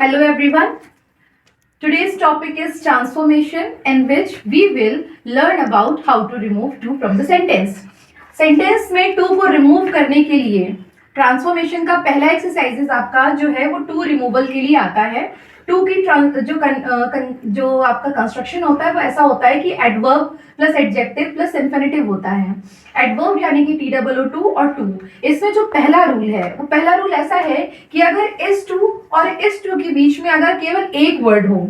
Hello everyone. Today's topic is transformation, in which we will learn about how to remove to from the sentence. Sentence में to को remove करने के लिए transformation का पहला exercises आपका जो है वो टू रिमूवल के लिए आता है. टू की जो आपका कंस्ट्रक्शन होता है वो ऐसा होता है कि adverb plus adjective plus infinitive होता है. एडवर्ब यानी कि TOO और टू. इसमें जो पहला रूल है वो पहला रूल ऐसा है कि अगर इस टू और इस टू के बीच में अगर केवल एक वर्ड हो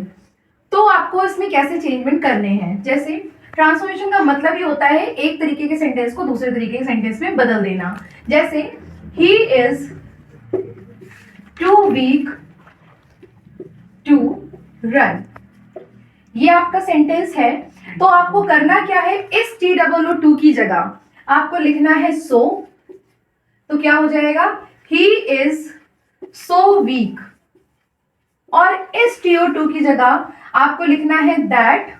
तो आपको इसमें कैसे चेंजमेंट करने हैं. जैसे ट्रांसफॉर्मेशन का मतलब ही होता है एक तरीके के सेंटेंस को दूसरे तरीके के सेंटेंस में बदल देना. जैसे he is too weak to run. ये आपका सेंटेंस है. तो आपको करना क्या है, इस TOO की जगह आपको लिखना है सो. तो क्या हो जाएगा, ही इज सो वीक. और इस TO2 की जगह आपको लिखना है दैट.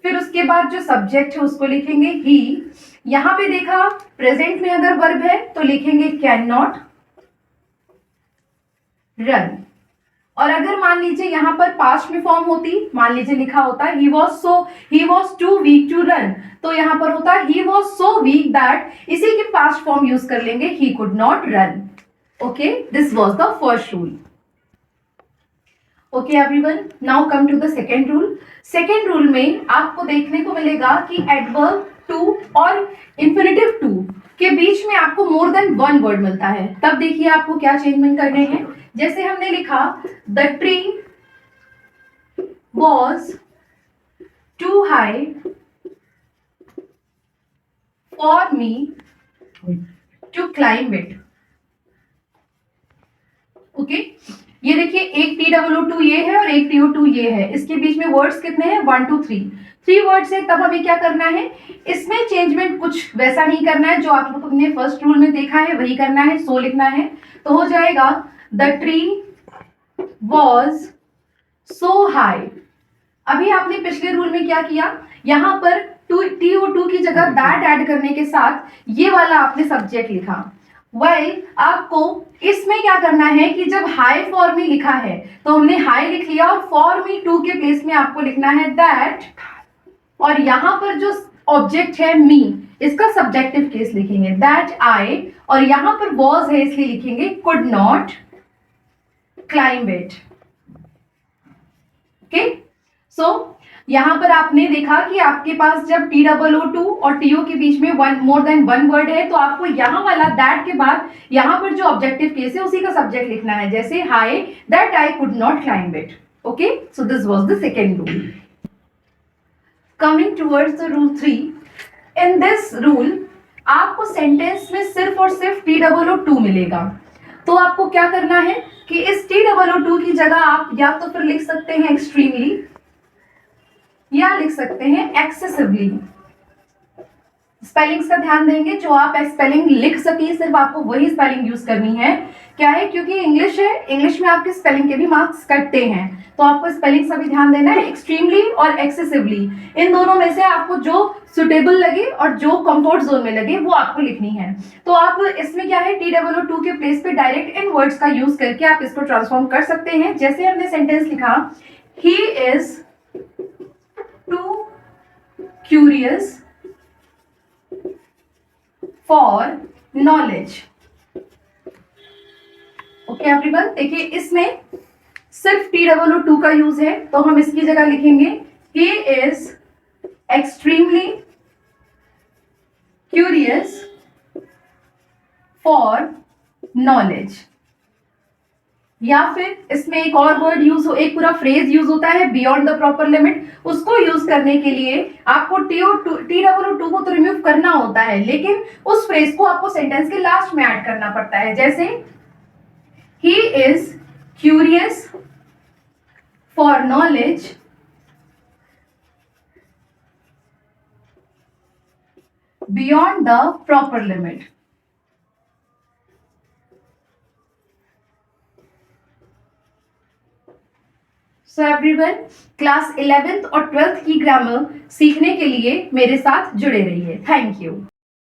फिर उसके बाद जो सब्जेक्ट है उसको लिखेंगे ही. यहां पे देखा प्रेजेंट में अगर वर्ब है तो लिखेंगे कैन नॉट रन. और अगर मान लीजिए यहां पर पास्ट में फॉर्म होती, मान लीजिए लिखा होता he was too weak to run, तो यहां पर होता he was so weak that, इसी की पास्ट फॉर्म यूज कर लेंगे he could not run. Okay, this was the first rule. Okay everyone, now come to the second rule. Second rule में आपको देखने को मिलेगा कि एडवर्ब टू और इन्फिनेटिव टू के बीच में आपको मोर देन वन वर्ड मिलता है. तब देखिए आपको क्या चेंजमेंट करने हैं. जैसे हमने लिखा the tree was too high for me to climb it. Okay, ये देखिए एक TOO ये है और एक TO2 ये है. इसके बीच में वर्ड्स कितने हैं, 1 2 3 3 वर्ड्स है. तब हमें क्या करना है, इसमें चेंजमेंट कुछ वैसा नहीं करना है जो आप लोगों ने फर्स्ट रूल में देखा है, वही करना है. सो लिखना है तो हो जाएगा the tree was so high. अभी आपने पिछले रूल में क्या किया, यहां पर TOO की जगह दैट ऐड करने के साथ ये वाला आपने सब्जेक्ट लिखा. आपको इसमें क्या करना है कि जब हाई फॉर मी लिखा है तो हमने हाई लिख लिया और फॉर मी टू के प्लेस में आपको लिखना है दैट. और यहां पर जो ऑब्जेक्ट है मी, इसका सब्जेक्टिव केस लिखेंगे दैट आई. और यहां पर वॉज है इसलिए लिखेंगे could not climb it. Okay, so यहां पर आपने देखा कि आपके पास जब TOO और TO के बीच में मोर देन वन वर्ड है तो आपको यहां वाला दैट के बाद यहां पर जो ऑब्जेक्टिव केस है उसी का सब्जेक्ट लिखना है. जैसे high that I could not climb it. Okay, so this was the second rule. Coming towards the rule 3. In this rule आपको सेंटेंस में सिर्फ और सिर्फ TOO मिलेगा. तो आपको क्या करना है कि इस TOO की जगह आप या तो फिर लिख सकते हैं एक्सट्रीमली या लिख सकते हैं एक्सेसिवली. स्पेलिंग्स का ध्यान देंगे, जो आप स्पेलिंग लिख सके सिर्फ आपको वही स्पेलिंग यूज करनी है. क्या है, क्योंकि इंग्लिश है, इंग्लिश में आपके स्पेलिंग के भी मार्क्स कटते हैं, तो आपको स्पेलिंग का भी ध्यान देना है. एक्सट्रीमली और एक्सेसिवली, इन दोनों में से आपको जो सुटेबल लगे और जो कंफर्ट जोन में लगे वो आपको लिखनी है. तो आप इसमें क्या है, TOO के प्लेस पे डायरेक्ट इन वर्ड्स का यूज करके आप इसको ट्रांसफॉर्म कर सकते हैं. जैसे हमने सेंटेंस लिखा he is too curious for knowledge. Okay everyone, देखिए इसमें सिर्फ TOO का यूज है तो हम इसकी जगह लिखेंगे he is extremely curious for knowledge. या फिर इसमें एक और वर्ड यूज हो, एक पूरा फ्रेज यूज होता है बियॉन्ड द प्रॉपर लिमिट. उसको यूज करने के लिए आपको TOO को तो रिमूव करना होता है, लेकिन उस फ्रेज को आपको सेंटेंस के लास्ट में ऐड करना पड़ता है. जैसे he is curious for knowledge beyond the proper limit. So everyone, class 11th और 12th की ग्रामर सीखने के लिए मेरे साथ जुड़े रहिए. Thank you.